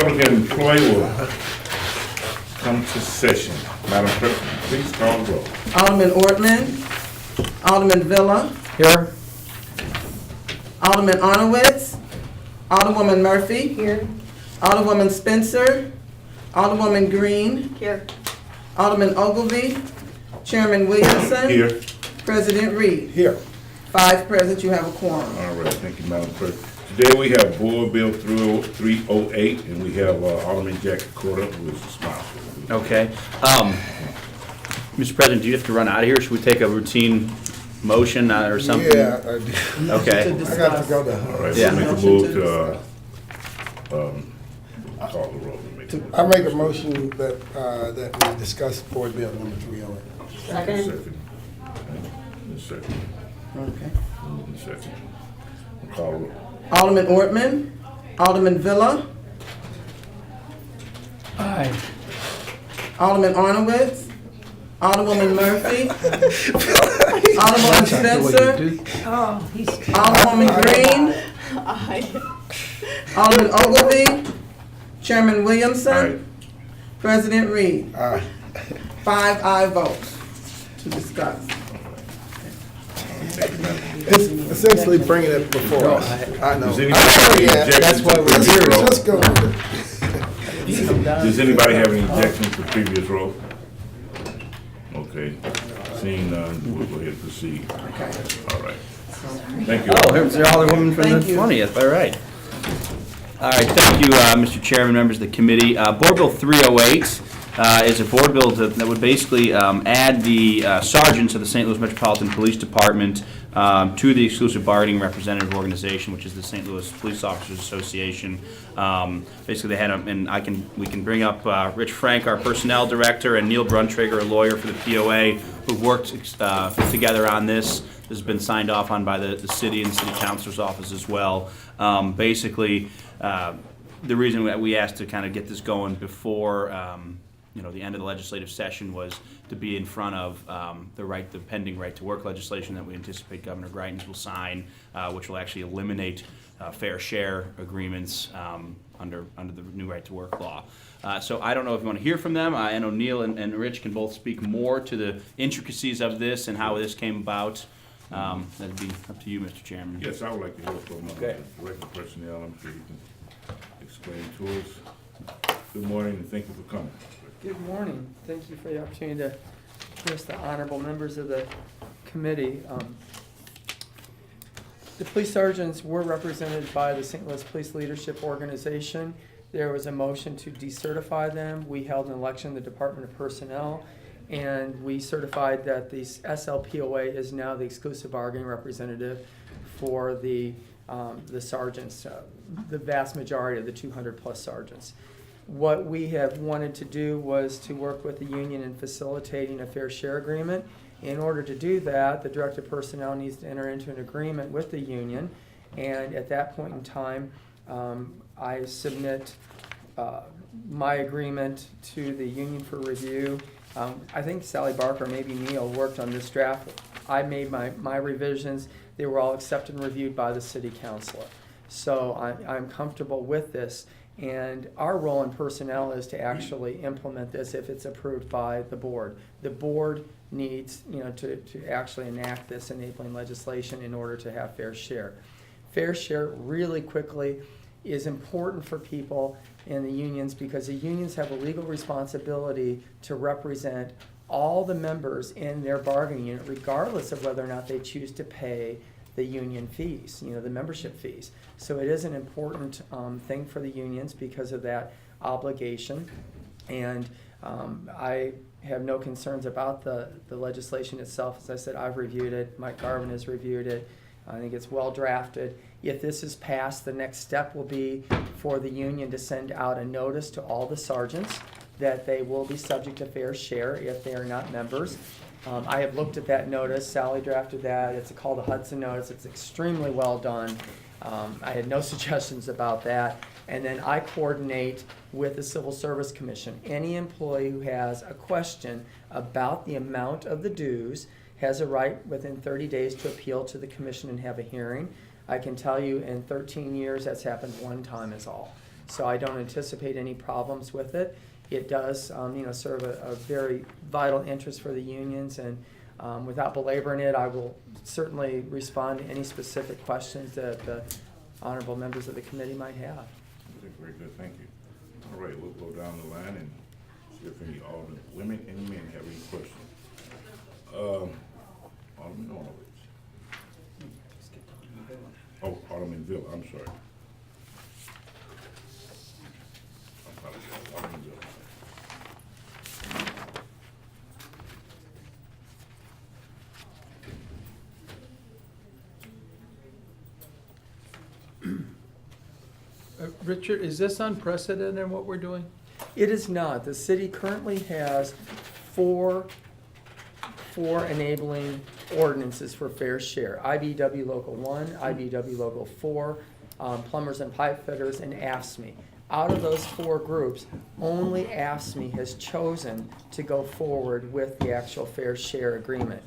Public Employee will come to session. Madam Clerk, please call the roll. Alderman Ordman, Alderman Villa, Here. Alderman Arnowitz, Alderwoman Murphy, Here. Alderwoman Spencer, Alderwoman Green, Here. Alderman Ogilvy, Chairman Williamson, Here. President Reed. Here. 5 present, you have a quorum. All right, thank you, Madam Clerk. Today we have Board Bill 308, and we have Alderman Jackie COATAR, who is responsible. Okay. Mr. President, do you have to run out of here? Should we take a routine motion or something? Yeah, I do. Okay. I got to go to. All right, Yeah. so make a move to call the roll. I make a motion that we discuss Board Bill number 308. Second. Second. Okay. Second. Call the roll. Alderman Ortman, Alderman Villa, Aye. Alderman Arnowitz, Alderwoman Murphy, Alderwoman Spencer, Oh, he's. Alderwoman Green, Aye. Alderman Ogilvy, Chairman Williamson, Aye. President Reed. Aye. 5 aye votes to discuss. It's essentially bringing it before us. I know. Does anybody have any Yeah, objections that's why to we're previous here. roll? Let's go with it. Does anybody have any objections to previous roll? Okay, seeing none, we'll go ahead and proceed. Okay. All right. Thank you. Oh, here's the Alderwoman from Thank the you. 20th. All right. All right, thank you, Mr. Chairman, members of the committee. Board Bill 308 is a board bill that would basically add the sergeants of the St. Louis Metropolitan Police Department to the exclusive bargaining representative organization, which is the St. Louis Police Officers Association. Basically, they had, and we can bring up Rich Frank, our personnel director, and Neil Bruntrager, a lawyer for the POA, who worked together on this. This has been signed off on by the city and the city councilor's office as well. Basically, the reason that we asked to kind of get this going before the end of the legislative session was to be in front of the pending right to work legislation that we anticipate Governor Greitens will sign, which will actually eliminate fair share agreements under the new right to work law. So I don't know if you want to hear from them. I know Neil and Rich can both speak more to the intricacies of this and how this came about. That'd be up to you, Mr. Chairman. Yes, I would like to hear from Okay. Director Personnel. I'm sure you can explain to us. Good morning and thank you for coming. Good morning. Thank you for the opportunity to address the honorable members of the committee. The police sergeants were represented by the St. Louis Police Leadership Organization. There was a motion to decertify them. We held an election in the Department of Personnel, and we certified that the SLPOA is now the exclusive bargaining representative for the sergeants, the vast majority of the 200-plus sergeants. What we have wanted to do was to work with the union in facilitating a fair share agreement. In order to do that, the Director of Personnel needs to enter into an agreement with the union, and at that point in time, I submit my agreement to the union for review. I think Sally Barker, maybe Neil, worked on this draft. I made my revisions. They were all accepted and reviewed by the city councilor. So I'm comfortable with this. And our role in personnel is to actually implement this if it's approved by the board. The board needs, to actually enact this enabling legislation in order to have fair share. Fair share, really quickly, is important for people in the unions because the unions have a legal responsibility to represent all the members in their bargaining unit, regardless of whether or not they choose to pay the union fees, the membership fees. So it is an important thing for the unions because of that obligation. And I have no concerns about the legislation itself. As I said, I've reviewed it. Mike Garvin has reviewed it. I think it's well drafted. If this is passed, the next step will be for the union to send out a notice to all the sergeants that they will be subject to fair share if they are not members. I have looked at that notice. Sally drafted that. It's called a Hudson notice. It's extremely well done. I had no suggestions about that. And then I coordinate with the Civil Service Commission. Any employee who has a question about the amount of the dues has a right within 30 days to appeal to the commission and have a hearing. I can tell you in 13 years that's happened one time is all. So I don't anticipate any problems with it. It does, serve a very vital interest for the unions, and without belaboring it, I will certainly respond to any specific questions that the honorable members of the committee might have. Okay, very good, thank you. All right, we'll go down the line and see if any aldermen, women and men have any questions. Alderman Horowitz. Oh, Alderman Villa, I'm sorry. I apologize, Alderman Villa. Richard, is this unprecedented in what we're doing? It is not. The city currently has four enabling ordinances for fair share. IBW Local 1, IBW Local 4, plumbers and pipe fitters, and AFSCME. Out of those four groups, only AFSCME has chosen to go forward with the actual fair share agreement.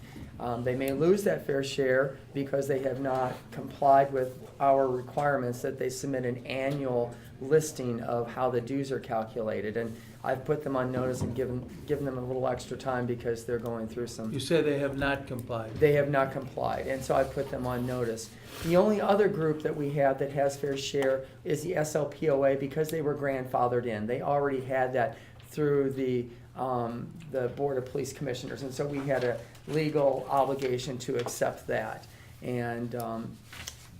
They may lose that fair share because they have not complied with our requirements that they submit an annual listing of how the dues are calculated. And I've put them on notice and given them a little extra time because they're going through some. You say they have not complied. They have not complied, and so I put them on notice. The only other group that we have that has fair share is the SLPOA, because they were grandfathered in. They already had that through the Board of Police Commissioners, and so we had a legal obligation to accept that. And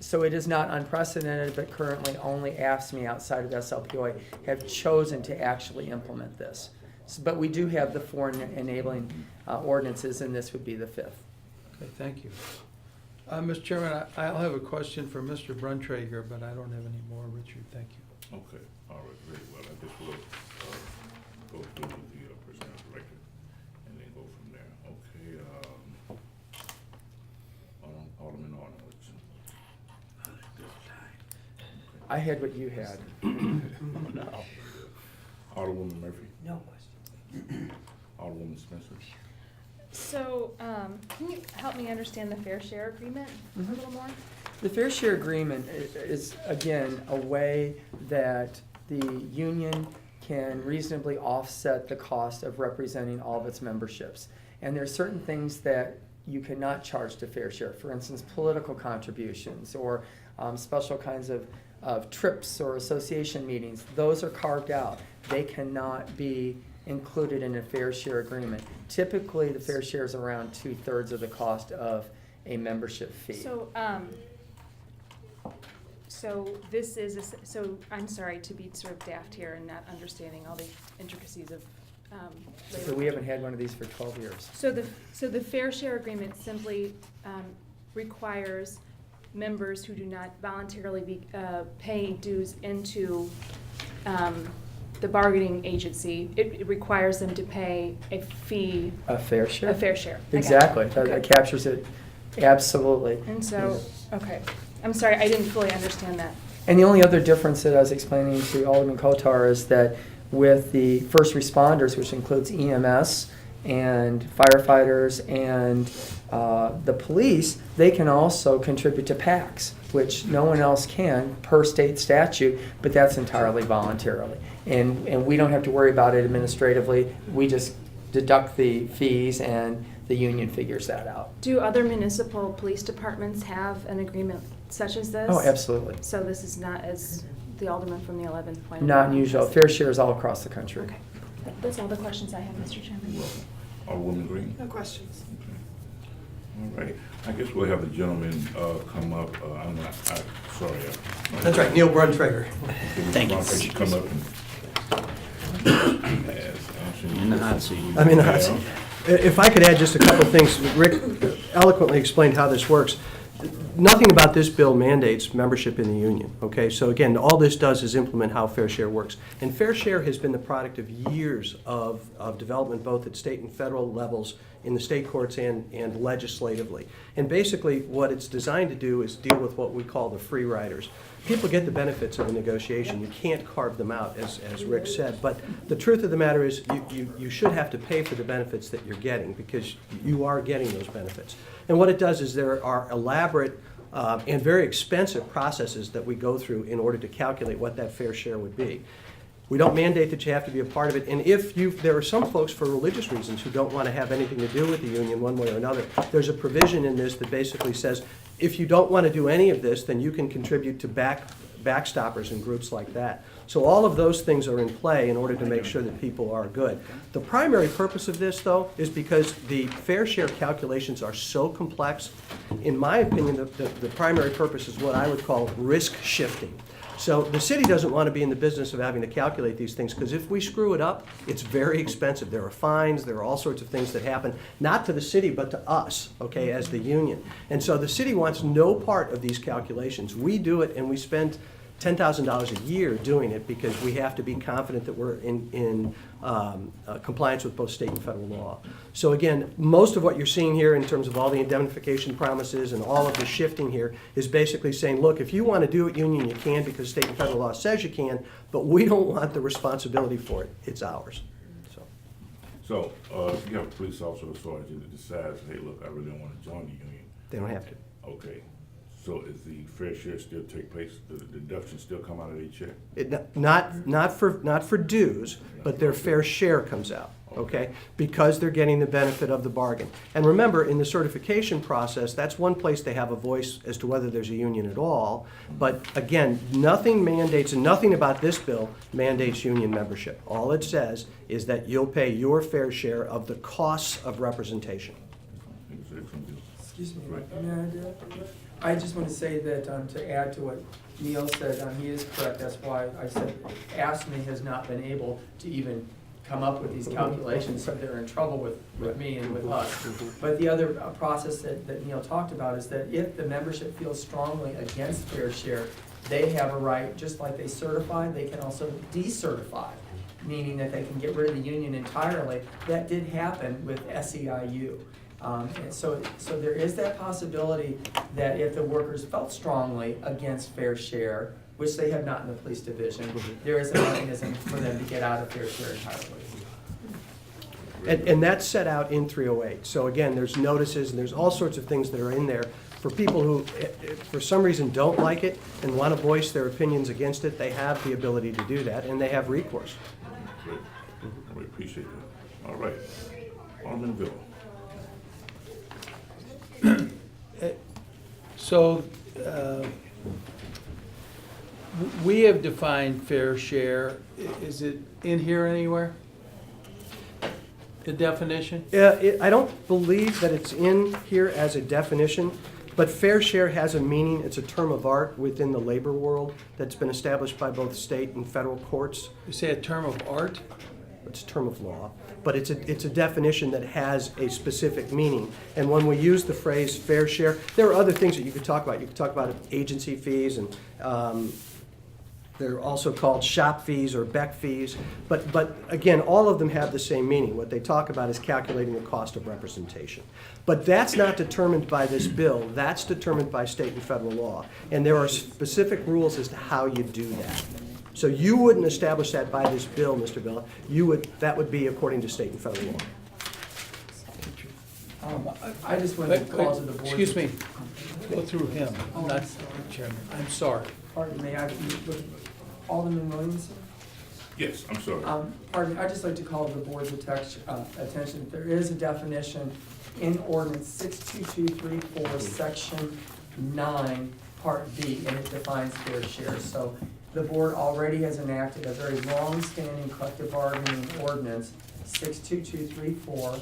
so it is not unprecedented, but currently only AFSCME outside of SLPOA have chosen to actually implement this. But we do have the four enabling ordinances, and this would be the fifth. Okay, thank you. Mr. Chairman, I'll have a question for Mr. Bruntrager, but I don't have any more. Richard, thank you. Okay, all right, very well. I guess we'll go through with the personnel director and then go from there. Okay, Alderman Arnold. I had what you had. No. Alderwoman Murphy. No question. Alderwoman Spencer. So, can you help me understand the fair share agreement a little more? The fair share agreement is, again, a way that the union can reasonably offset the cost of representing all of its memberships. And there are certain things that you cannot charge to fair share. For instance, political contributions or special kinds of trips or association meetings. Those are carved out. They cannot be included in a fair share agreement. Typically, the fair share is around 2/3 of the cost of a membership fee. So this is, so I'm sorry to be sort of daft here and not understanding all the intricacies of labor. So we haven't had one of these for 12 years. So the fair share agreement simply requires members who do not voluntarily pay dues into the bargaining agency. It requires them to pay a fee. A fair share? A fair share. I got it. Exactly. That Okay. captures it absolutely. And so, okay. I'm sorry, I didn't fully understand that. And the only other difference that I was explaining to Alderman COATAR is that with the first responders, which includes EMS and firefighters and the police, they can also contribute to PACs, which no one else can per state statute, but that's entirely voluntarily. And we don't have to worry about it administratively. We just deduct the fees and the union figures that out. Do other municipal police departments have an agreement such as this? Oh, absolutely. So this is not, as the alderman from the 11th pointed out? Not unusual. Fair share is all across the country. Okay. That's all the questions I have, Mr. Chairman. Alderwoman Green. No questions. All right, I guess we'll have the gentleman come up. Sorry. That's right, Neil Bruntrager. Thank you. Why don't you come up and In the hot seat. I'm in the hot seat. If I could add just a couple of things, Rick eloquently explained how this works. Nothing about this bill mandates membership in the union, okay? So again, all this does is implement how fair share works. And fair share has been the product of years of development, both at state and federal levels, in the state courts and legislatively. And basically, what it's designed to do is deal with what we call the free riders. People get the benefits of a negotiation. You can't carve them out, as Rick said. But the truth of the matter is you should have to pay for the benefits that you're getting, because you are getting those benefits. And what it does is there are elaborate and very expensive processes that we go through in order to calculate what that fair share would be. We don't mandate that you have to be a part of it, and there are some folks for religious reasons who don't want to have anything to do with the union one way or another. There's a provision in this that basically says, if you don't want to do any of this, then you can contribute to backstoppers and groups like that. So all of those things are in play in order to make sure that people are good. The primary purpose of this, though, is because the fair share calculations are so complex. In my opinion, the primary purpose is what I would call risk shifting. So the city doesn't want to be in the business of having to calculate these things, because if we screw it up, it's very expensive. There are fines, there are all sorts of things that happen, not to the city, but to us, okay, as the union. And so the city wants no part of these calculations. We do it, and we spend $10,000 a year doing it because we have to be confident that we're in compliance with both state and federal law. So again, most of what you're seeing here in terms of all the indemnification promises and all of the shifting here is basically saying, look, if you want to do it union, you can, because state and federal law says you can, but we don't want the responsibility for it. It's ours. So, if you have a police officer or sergeant that decides, hey, look, I really don't want to join the union. They don't have to. Okay. So is the fair share still take place? Does the deduction still come out of their check? Not for dues, but their fair share comes out, okay? Because they're getting the benefit of the bargain. And remember, in the certification process, that's one place they have a voice as to whether there's a union at all. But again, nothing mandates, and nothing about this bill mandates union membership. All it says is that you'll pay your fair share of the costs of representation. Excuse me, may I do it? I just want to say that, to add to what Neil said, he is correct. That's why I said ASME has not been able to even come up with these calculations, so they're in trouble with me and with us. But the other process that Neil talked about is that if the membership feels strongly against fair share, they have a right, just like they certify, they can also decertify, meaning that they can get rid of the union entirely. That did happen with SEIU. And so there is that possibility that if the workers felt strongly against fair share, which they have not in the police division, there is a mechanism for them to get out of fair share entirely. And that's set out in 308. So again, there's notices and there's all sorts of things that are in there for people who, for some reason, don't like it and want to voice their opinions against it. They have the ability to do that, and they have recourse. Great. We appreciate that. All right. Alderman Bill. So, we have defined fair share. Is it in here anywhere? The definition? I don't believe that it's in here as a definition, but fair share has a meaning. It's a term of art within the labor world that's been established by both state and federal courts. You say a term of art? It's a term of law, but it's a definition that has a specific meaning. And when we use the phrase fair share, there are other things that you could talk about. You could talk about agency fees, and they're also called shop fees or Beck fees. But again, all of them have the same meaning. What they talk about is calculating the cost of representation. But that's not determined by this bill. That's determined by state and federal law. And there are specific rules as to how you do that. So you wouldn't establish that by this bill, Mr. Bill. That would be according to state and federal law. I just wanted to call to the board. Excuse me, go through him, not Chairman. I'm sorry. Pardon me, Alderman Williamson? Yes, I'm sorry. Pardon me, I'd just like to call the board's attention. There is a definition in Ordinance 62234, Section 9, Part B, and it defines fair share. So the board already has enacted a very long-standing collective bargaining ordinance, 62234.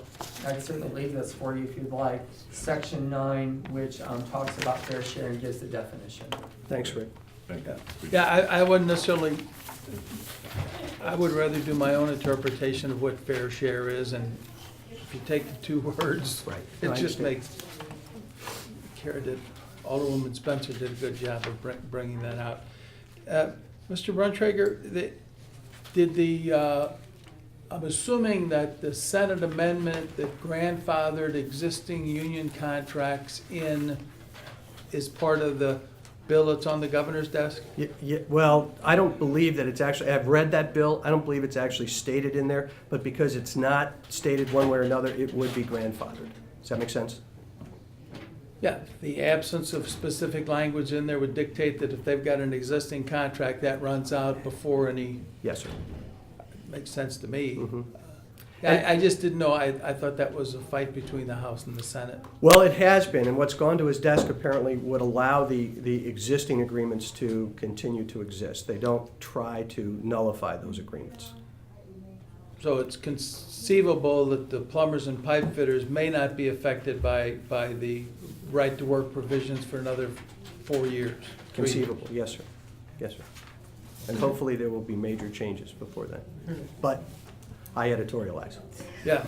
I can certainly leave this for you if you'd like. Section 9, which talks about fair share and gives the definition. Thanks, Rick. Thank you. Yeah, I wouldn't necessarily, I would rather do my own interpretation of what fair share is, and if you take the two words, Right. it No, I just understand. makes, Alderwoman Spencer did a good job of bringing that out. Mr. Bruntrager, I'm assuming that the Senate amendment that grandfathered existing union contracts in is part of the bill that's on the governor's desk? Well, I don't believe that it's actually, I've read that bill. I don't believe it's actually stated in there, but because it's not stated one way or another, it would be grandfathered. Does that make sense? Yeah, the absence of specific language in there would dictate that if they've got an existing contract, that runs out before any, Yes, sir. makes sense to me. Mhm. I just didn't know, I thought that was a fight between the House and the Senate. Well, it has been, and what's gone to his desk apparently would allow the existing agreements to continue to exist. They don't try to nullify those agreements. So it's conceivable that the plumbers and pipe fitters may not be affected by the right-to-work provisions for another 4 years. 3 years. Conceivable, yes, sir. Yes, sir. And hopefully there will be major changes before then. But I editorialize. Yeah.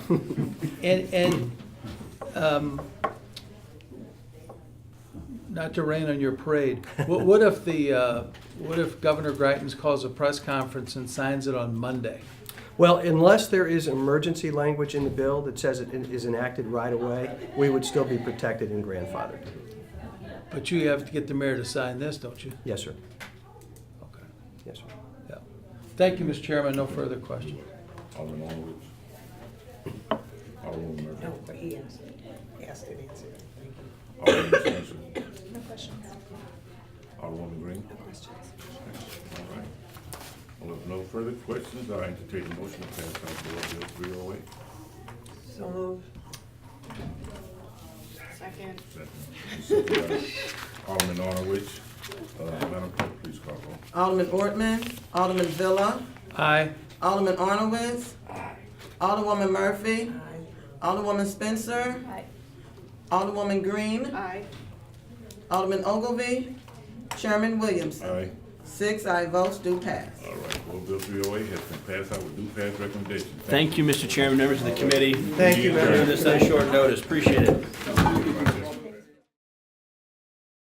And, not to rain on your parade, what if Governor Greitens calls a press conference and signs it on Monday? Well, unless there is emergency language in the bill that says it is enacted right away, we would still be protected and grandfathered. But you have to get the mayor to sign this, don't you? Yes, sir. Okay. Yes, sir. Yeah. Thank you, Mr. Chairman. No further questions. Alderman Arnowitz. Alderman Murphy. No, but he asked it answered. Thank you. Alderman Spencer. No questions. Alderwoman Green. No questions. All right. Well, if no further questions, I entertain a motion to pass on Board Bill 308. So moved. Second. Second by Alderman Arnowitz. Madam Clerk, please call roll. Alderman Ortman, Alderman Villa, Aye. Alderman Arnowitz, Alderwoman Murphy, Alderwoman Spencer, Aye. Alderwoman Green, Aye. Alderman Ogilvy, Chairman Williamson. Aye. 6 aye votes do pass. All right, Board Bill 308 has been passed out with due pass recommendation. Thank you, Mr. Chairman, members of the committee. Thank you, for doing this on short notice. Appreciate it.